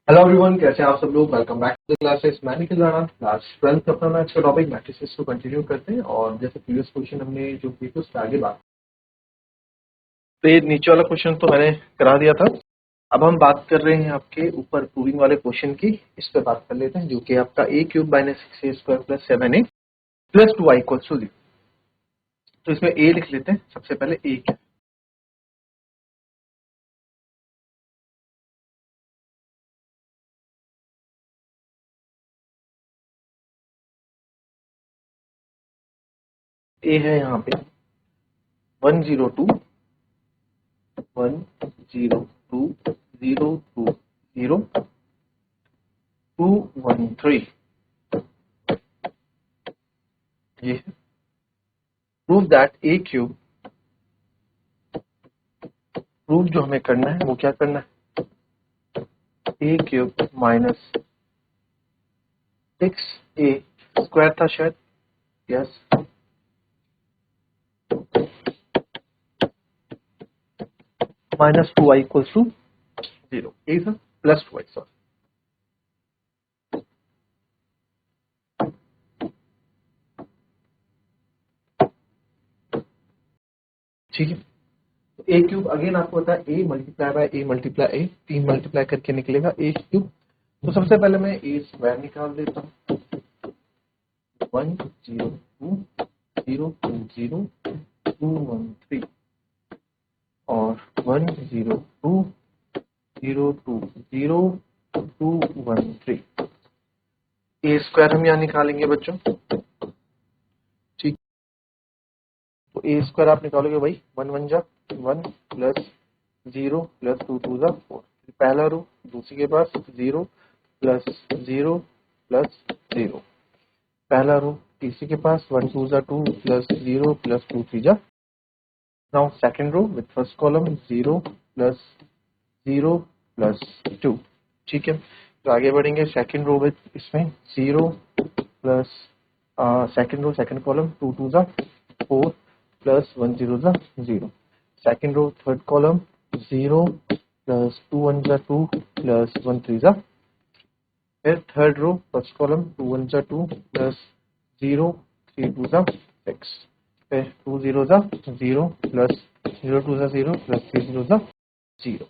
Hello everyone, कैसे हैं आप सब लोग। Welcome back to the classes. मैं निखिल राणा, क्लास 12 का अपना मैथ्स का टॉपिक मैट्रिसेस को कंटिन्यू करते हैं। और जैसे प्रीवियस क्वेश्चन हमने जो की थी उसके आगे बात, तो ये नीचे वाला क्वेश्चन तो मैंने करा दिया था। अब हम बात कर रहे हैं आपके ऊपर प्रूविंग वाले क्वेश्चन की। इस पे बात कर लेते हैं, जो कि आपका a cube minus 6a² plus 7a plus 2y equals to 0। तो इसमें a लिख लेते हैं। सबसे पहले a क्या है? a है यहाँ पे 102 102 0 2 0 213। ये prove that A cube, prove जो हमें करना है वो क्या करना है, ए क्यूब माइनस 6a² था शायद, yes, minus 2y equals to 0, यही था, प्लस 2y, सॉरी। ठीक है, तो ए क्यूब अगेन आपको पता है A multiply by A multiply A, 3 multiply करके निकलेगा ए क्यूब। तो सबसे पहले मैं ए स्क्वायर निकाल देता हूँ। 102 0 2 0 213 और 102 0 2 0 213। ए स्क्वायर हम यहाँ निकालेंगे बच्चों। ठीक, तो ए स्क्वायर आप निकालोगे भाई, 1 1 जा 1 प्लस 0 प्लस 2 2 जा 4। पहला रो, दूसरी के पास 0 प्लस 0 प्लस 0। पहला रो, तीसरी के पास 1 2 जा 2 प्लस 0 प्लस 2 3 जा। Now second row with first column 0 plus 0 plus 2। ठीक है, तो आगे बढ़ेंगे। सेकंड रो विथ इसमें 0 plus second row second column 2 2 जा 4 प्लस 1 0 जा 0। Second row third column 0 plus 2 1 जा 2 प्लस 1 3 जा। फिर थर्ड रो फर्स्ट कॉलम 2 1 जा 2 प्लस 0 3 2 जा 6। फिर 2 0 जा 0 प्लस 0 2 जा 0 प्लस 3 0 जा 0।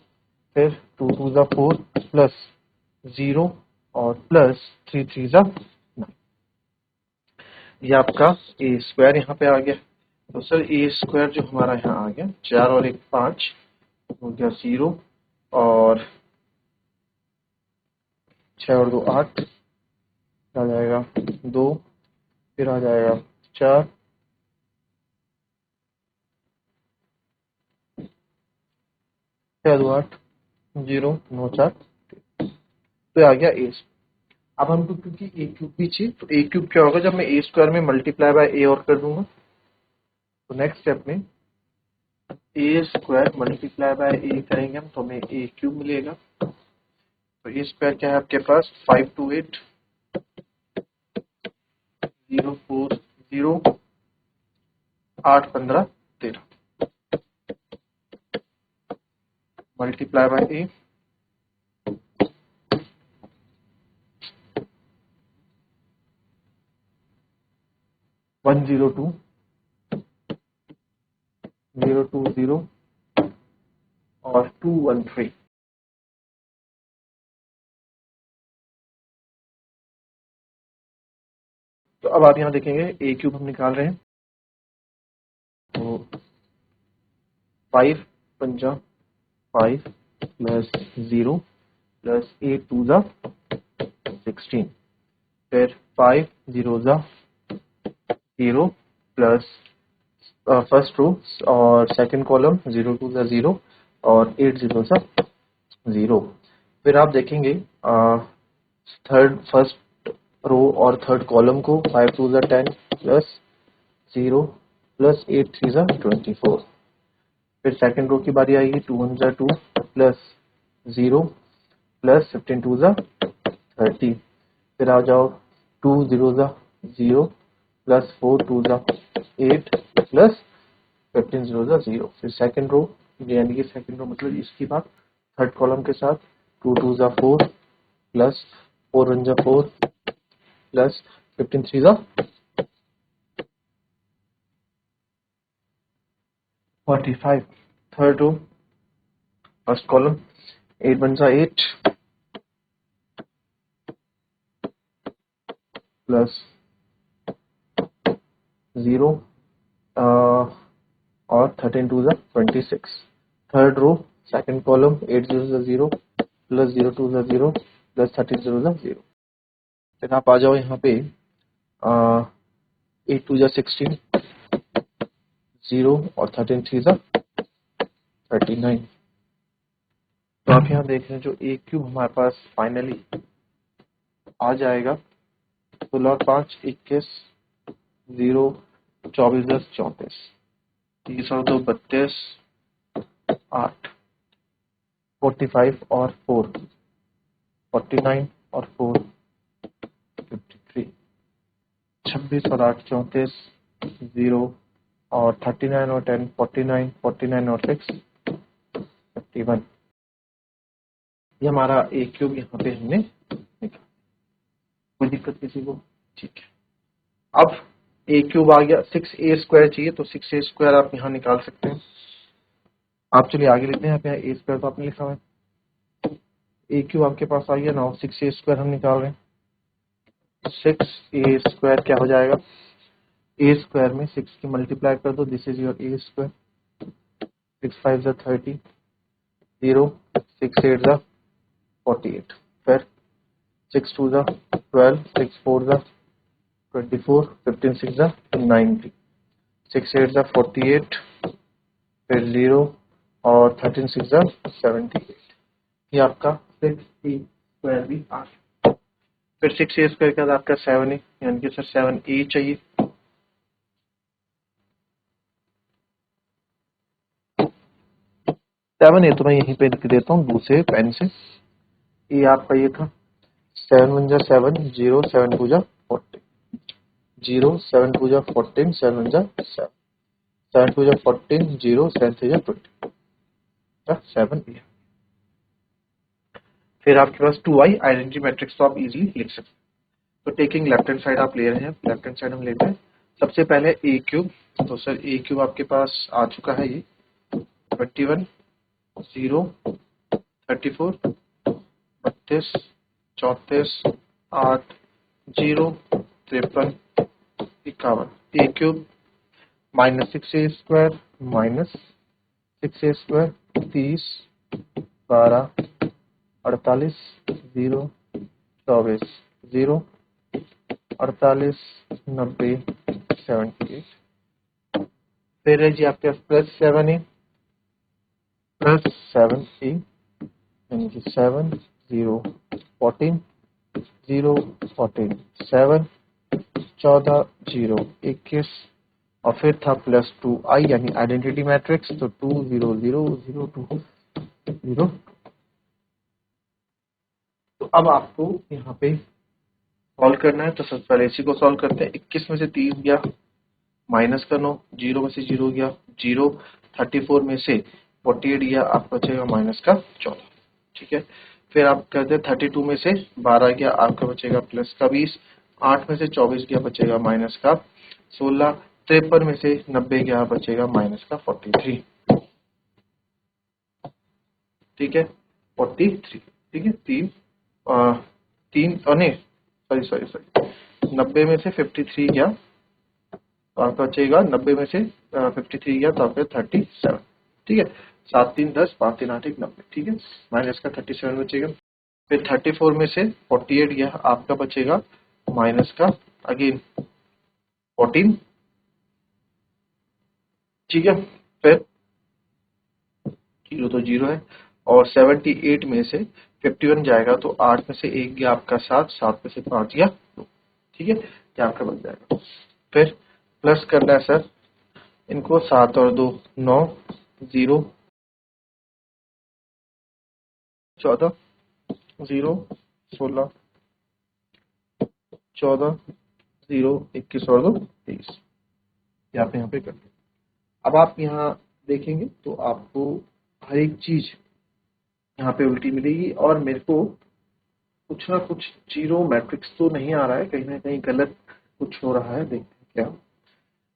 फिर 2 2 जा 4 प्लस 0 और प्लस 3 3 जा 9। ये आपका ए स्क्वायर यहाँ पे आ गया। तो सर ए स्क्वायर जो हमारा यहाँ आ गया, 4 और 1 5 हो गया 0, और 6 और 2 8 आ जाएगा 2, फिर आ जाएगा 4, 6 2 8 0 9 4। तो आ गया ए। अब हमको क्योंकि ए क्यूब भी चाहिए, तो ए क्यूब क्या होगा, जब मैं ए स्क्वायर में मल्टीप्लाई बाय ए और कर दूंगा, तो नेक्स्ट स्टेप में ए स्क्वायर मल्टीप्लाई बाय ए करेंगे हम, तो हमें ए क्यूब मिलेगा। तो ए स्क्वायर क्या है आपके पास, 5 2 8 0 4 0 8 15 13 मल्टीप्लाई बाय ए, 102 0 2 0 और 213। तो अब आप यहाँ देखेंगे ए क्यूब हम निकाल रहे हैं, तो 5 पंजा 5 प्लस 0 प्लस 8 2 जा 16। फिर 5 0 जा 0 प्लस फर्स्ट रो और सेकंड कॉलम 0 2 जा 0 और 8 0 जा 0। फिर आप देखेंगे थर्ड फर्स्ट रो और थर्ड कॉलम को, 5 2 जा 10 प्लस 0 प्लस 8 3 जा 24। फिर सेकंड रो की बारी आएगी, 2 1 जा 2 प्लस 0 प्लस 15 2 जा 30। फिर आ जाओ 2 0 जा 0 प्लस 4 2 जा 8 प्लस 15 0 जा 0। फिर सेकंड रो, यानी कि सेकंड रो मतलब इसकी बात, थर्ड कॉलम के साथ 2 2 जा 4 प्लस 4 1 जा 4 प्लस 15 3 जा 45. Third row, first column, 8 1 जा 8 प्लस 0 और 13 2 जा 26. Third row, second column, 8 0 जा 0 प्लस 0 2 जा 0 प्लस 13 0 जा 0. फिर आप आ जाओ यहाँ पे 8 2 जा 16 0 और 13 3 जा 39. तो आप यहाँ देख रहे हैं जो ए क्यूब हमारे पास फाइनली आ जाएगा 16 और 5 21 0 24 10 34 30 और 2 32 8 45 और 4 49 और 4 53 26 और 8 34 0 और 39 और 10 49 49 और 6 51. ये हमारा ए क्यूब यहाँ पे हमने निकाला. कोई दिक्कत किसी को? ठीक है. अब ए क्यूब आ गया. 6a स्क्वायर चाहिए तो 6a स्क्वायर आप यहाँ निकाल सकते हैं. आप चलिए आगे लिखते हैं. यहाँ पे a स्क्वायर तो आपने लिखा हुआ है. ए क्यूब आपके पास आ गया ना. 6a स्क्वायर हम निकाल रहे हैं. 6a स्क्वायर क्या हो जाएगा? a स्क्वायर में 6 की मल्टीप्लाई कर दो. This is your a square. 6 5 जा 30 0 6 8 जा 48. फिर 6 2 जा 12 6 4 जा 24 15 6 जा 90 6 8 जा 48 फिर 0 और 13 6 जा 78. ये आपका 6a स्क्वायर भी आ गया. फिर 6a स्क्वायर के बाद आपका 7a यानी कि सर 7a चाहिए. 7a तो मैं यहीं पे लिख देता हूँ दूसरे पेन से. ये आपका ये था 7 1 जा 7 0 7 2 जा 14 0 7 2 जा 14 7 1 जा 7 7 2 जा 14 0 7 3 जा 20 7a. फिर आपके पास 2i आइडेंटिटी मैट्रिक्स तो आप इजीली लिख सकते हैं. तो टेकिंग लेफ्ट हैंड साइड आप ले रहे हैं. लेफ्ट हैंड साइड हम लेते हैं. सबसे पहले ए क्यूब. तो सर ए क्यूब आपके पास आ चुका है. ये 21 0 34 32 34 8 0 53 51. ए cube minus 6a square minus 6a square 30 12 48 0 24 0 48 90 78. फिर है जी आपके पास प्लस 7a प्लस 7a यानी कि 7 0 14 0 14 7 14 0 21 और फिर था प्लस 2i यानी आइडेंटिटी मैट्रिक्स. तो 2 0 0 0 2 0. तो अब आपको यहाँ पे सॉल्व करना है. तो सबसे पहले इसी को सॉल्व करते हैं. 21 में से 3 गया माइनस का 9 0 में से 0 गया 0 34 में से 48 गया आपका बचेगा माइनस का 14. ठीक है. फिर आप कहते हैं 32 में से 12 गया आपका बचेगा प्लस का 20 8 में से 24 गया बचेगा माइनस का 16 53 में से 90 गया बचेगा माइनस का 43. ठीक है 43. ठीक है. 3 नहीं सॉरी 90 में से 53 गया तो आपका बचेगा 90 में से 53 गया तो आपका 37. ठीक है. 7 3 10 5 3 8 1 90. ठीक है. माइनस का 37 बचेगा. फिर 34 में से 48 गया आपका बचेगा माइनस का अगेन 14. ठीक है. फिर 0 तो 0 है और 78 में से 51 जाएगा तो 8 में से 1 गया आपका 7 7 में से 5 गया 2. ठीक है. क्या आपका बन जाएगा. फिर प्लस करना है सर इनको 7 और 2 9 0 14 0 16 14 0 21 और 2 23. ये आप यहाँ पे कर दो. अब आप यहाँ देखेंगे तो आपको हर एक चीज यहाँ पे उल्टी मिलेगी और मेरे को कुछ ना कुछ जीरो मैट्रिक्स तो नहीं आ रहा है, कहीं ना कहीं गलत कुछ हो रहा है, देखते हैं क्या।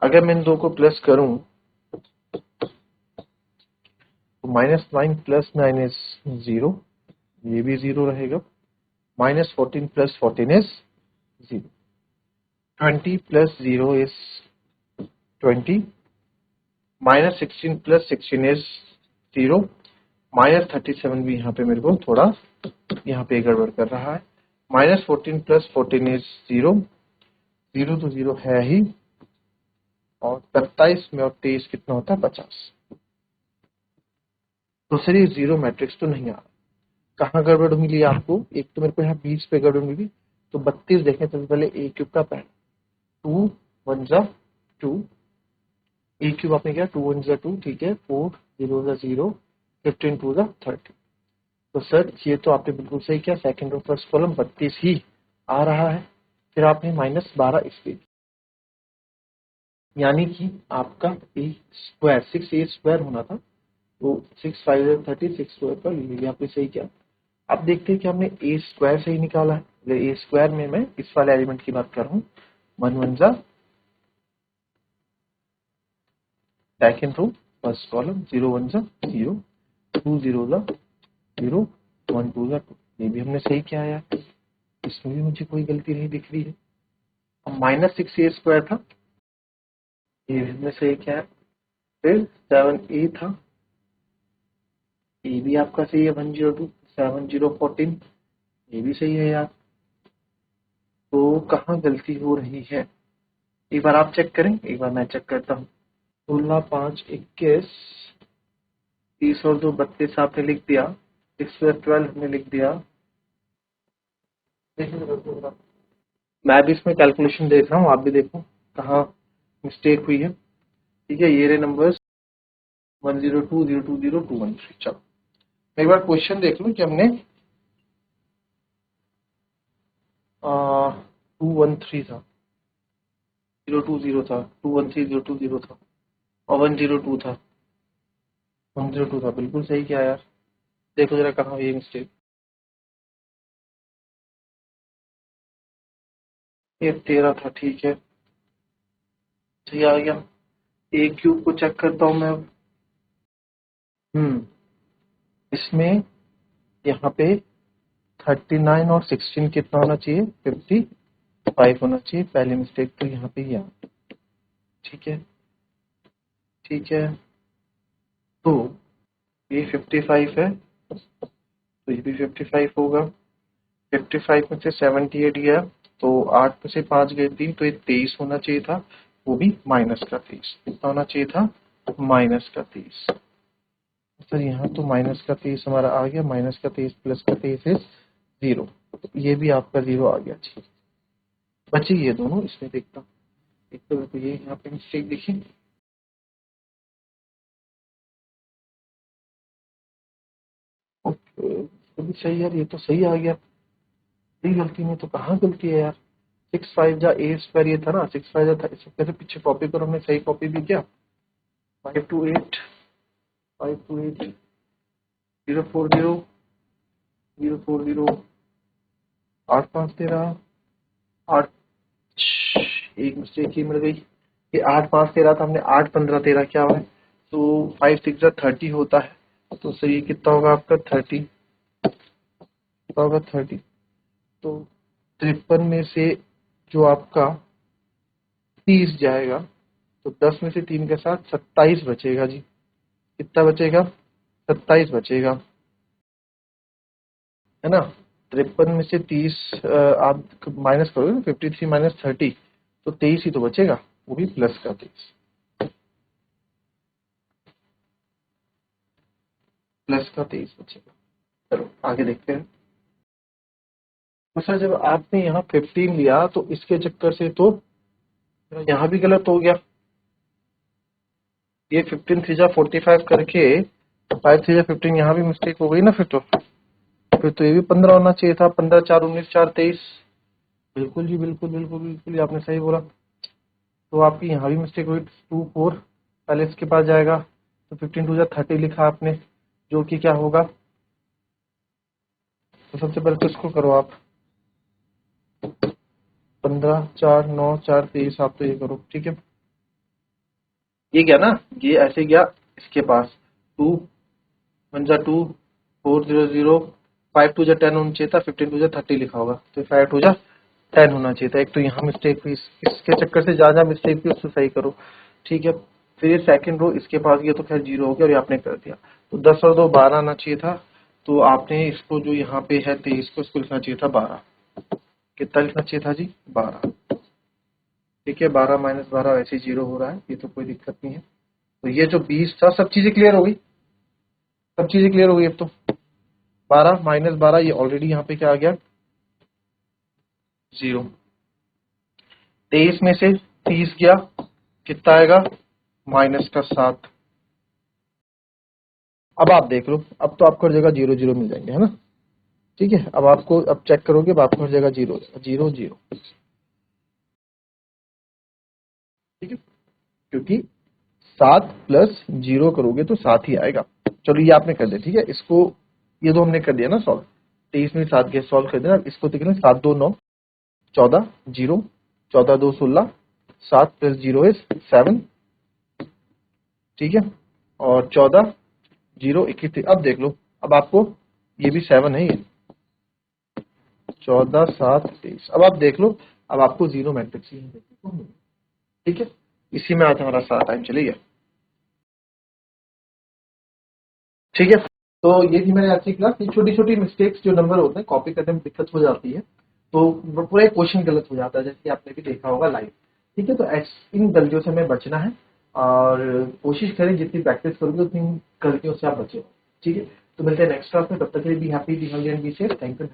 अगर मैं इन दो को प्लस करूं तो -9 + 9 इज 0, ये भी 0 रहेगा। -14 + 14 इज 0, 20 + 0 इज 20, -16 + 16 इज 0, -37 भी यहाँ पे मेरे को थोड़ा यहाँ पे गड़बड़ कर रहा है। -14 + 14 इज 0, 0 तो 0 है ही, और 27 में और 23 कितना होता है 50। तो सर ये जीरो मैट्रिक्स तो नहीं आ रहा। कहाँ गड़बड़ मिली आपको? एक तो मेरे को यहाँ बीच पे गड़बड़ मिली। तो 32 देखें सबसे पहले ए क्यूब का पहला, 2 1 जा 2, ए क्यूब आपने किया 2 1 जा 2, ठीक है, 4 0 जा 0, 15 2 जा 30। तो सर ये तो आपने बिल्कुल सही किया, सेकंड और फर्स्ट कॉलम 32 ही आ रहा है। फिर आपने -12 इसलिए, यानी कि आपका ए स्क्वायर 6a² होना था, तो 6 5 30, 6 स्क्वायर पर ये आपने सही किया। अब देखते हैं कि हमने ए स्क्वायर से ही निकाला है। ए स्क्वायर में मैं इस वाले एलिमेंट की बात कर रहा हूँ, 1 1 जा सेकंड रो फर्स्ट कॉलम, 0 1 जा 0, 2 0 जा 0, 1 2 जा 2, ये भी हमने सही किया यार, इसमें भी मुझे कोई गलती नहीं दिख रही है। अब -6a² था, ये भी हमने सही किया है। फिर 7a था, ये भी आपका सही है, 102 7 0 14, ये भी सही है यार। तो कहाँ गलती हो रही है, एक बार आप चेक करें, एक बार मैं चेक करता हूँ। 16 5 21, 30 और 2 32 आपने लिख दिया, 6 12 हमने लिख दिया। मैं भी इसमें कैलकुलेशन देख रहा हूँ, आप भी देखो कहाँ मिस्टेक हुई है। ठीक है, ये रहे नंबर्स 102 020 213। चलो मैं एक बार क्वेश्चन देख लूँ कि हमने 213 था, 020 था, 213 020 था, और 102 था, 102 था, बिल्कुल सही किया यार। देखो जरा कहाँ ये मिस्टेक, ये 13 था, ठीक है, सही आ गया। ए क्यूब को चेक करता हूँ मैं। इसमें यहाँ पे 39 और 16 कितना होना चाहिए, 55 होना चाहिए। पहली मिस्टेक तो यहाँ पे ही आ, ठीक है, ठीक है। तो ये 55 है, तो ये भी 55 होगा। 55 में से 78 गया, तो 8 में से 5 गए 3, तो ये 23 होना चाहिए था, वो भी -23। कितना होना चाहिए था, -23। सर यहाँ तो -23 हमारा आ गया, -23 + 23 इज 0, ये भी आपका 0 आ गया। ठीक, बची ये दोनों, इसमें देखता हूँ। एक तो मेरे को ये यहाँ पे मिस्टेक दिखी, ओके, तो भी सही यार, ये तो सही आ गया। सही गलती में तो कहाँ गलती है यार, 6 5 जा a² ये था ना, 6 5 जा था, इसे कैसे पीछे कॉपी करो, हमने सही कॉपी भी किया। 5 2 8 5 2 8 0 4 0 0 4 0 8 5 13 8, एक मिस्टेक ही मिल गई। ये 8 5 13 था, हमने 8 15 13 क्या हुआ है, तो 5 6 जा 30 होता है, तो सही कितना होगा आपका 30, कितना होगा 30। तो 53 में से जो आपका 30 जाएगा, तो 10 में से 3 के साथ 27 बचेगा जी। कितना बचेगा, 27 बचेगा, है ना। 53 में से 30 आप माइनस करोगे ना, 53 - 30, तो 23 ही तो बचेगा, वो भी प्लस का 23, प्लस का 23 बचेगा। चलो आगे देखते हैं। तो सर जब आपने यहाँ 15 लिया, तो इसके चक्कर से तो यहाँ भी गलत हो गया। ये 15 3 जा 45 करके 5 3 जा 15, यहाँ भी मिस्टेक हो गई ना। फिर तो ये भी 15 होना चाहिए था, 15 4 19 4 23। बिल्कुल जी, बिल्कुल बिल्कुल बिल्कुल, ये आपने सही बोला। तो आपकी यहाँ भी मिस्टेक हुई, 2 4 पहले इसके पास जाएगा, तो 15 2 जा 30 लिखा आपने, जो कि क्या होगा। तो सबसे पहले तो इसको करो आप, 15 4 9 4 23, आप तो ये करो, ठीक है। ये गया ना, ये ऐसे गया इसके पास, 2 1 जा 2, 4 0 0, 5 2 जा 10 होना चाहिए था, 15 2 जा 30 लिखा होगा, तो 5 2 जा 10 होना चाहिए था। एक तो यहाँ मिस्टेक हुई, इसके चक्कर से जहाँ जहाँ मिस्टेक हुई उससे सही करो, ठीक है। फिर ये सेकंड रो इसके पास गया तो खैर 0 हो गया, और ये आपने कर दिया। तो 10 और 2 12 आना चाहिए था, तो आपने इसको जो यहाँ पे है 23 को, इसको लिखना चाहिए था 12। कितना लिखना चाहिए था जी? 12, ठीक है। 12 माइनस 12 वैसे ही 0 हो रहा है, ये तो कोई दिक्कत नहीं है। तो ये जो 20 था, सब चीजें क्लियर हो गई, सब चीजें क्लियर हो गई अब तो। 12 माइनस 12, ये ऑलरेडी यहाँ पे क्या आ गया? 0। 23 में से 30 गया, कितना आएगा? माइनस का 7। अब आप देख लो, अब तो आपको हर जगह 0 0 मिल जाएंगे, है ना? ठीक है। अब आपको, अब चेक करोगे, अब आपको हर जगह 0 0 0, ठीक है। क्योंकि 7 प्लस 0 करोगे तो 7 ही आएगा। चलो ये आपने कर दिया, ठीक है। इसको, ये दो हमने कर दिया ना सॉल्व, 23 में 7 के सॉल्व कर देना। इसको देख लें, 7 2 9, 14 0, 14 2 16, 7 प्लस 0 इज 7, ठीक है। और 14 0 21। अब देख लो, अब आपको, ये भी 7 है, ये 14 7 23। अब आप देख लो, अब आपको 0 मैट्रिक्स ही देखने को मिलेगा, ठीक है। इसी में आज हमारा सारा टाइम चले गया, ठीक है। तो ये थी मेरी आज की क्लास। ये छोटी छोटी मिस्टेक्स जो नंबर होते हैं, कॉपी करने में दिक्कत हो जाती है, तो पूरा एक क्वेश्चन गलत हो जाता है, जैसे कि आपने भी देखा होगा लाइव, ठीक है। तो इन गलतियों से हमें बचना है, और कोशिश करें जितनी प्रैक्टिस करोगे उतनी गलतियों से आप बचे, ठीक है। तो मिलते हैं नेक्स्ट क्लास में, तब तक के लिए be happy, be healthy and be safe. Thank you.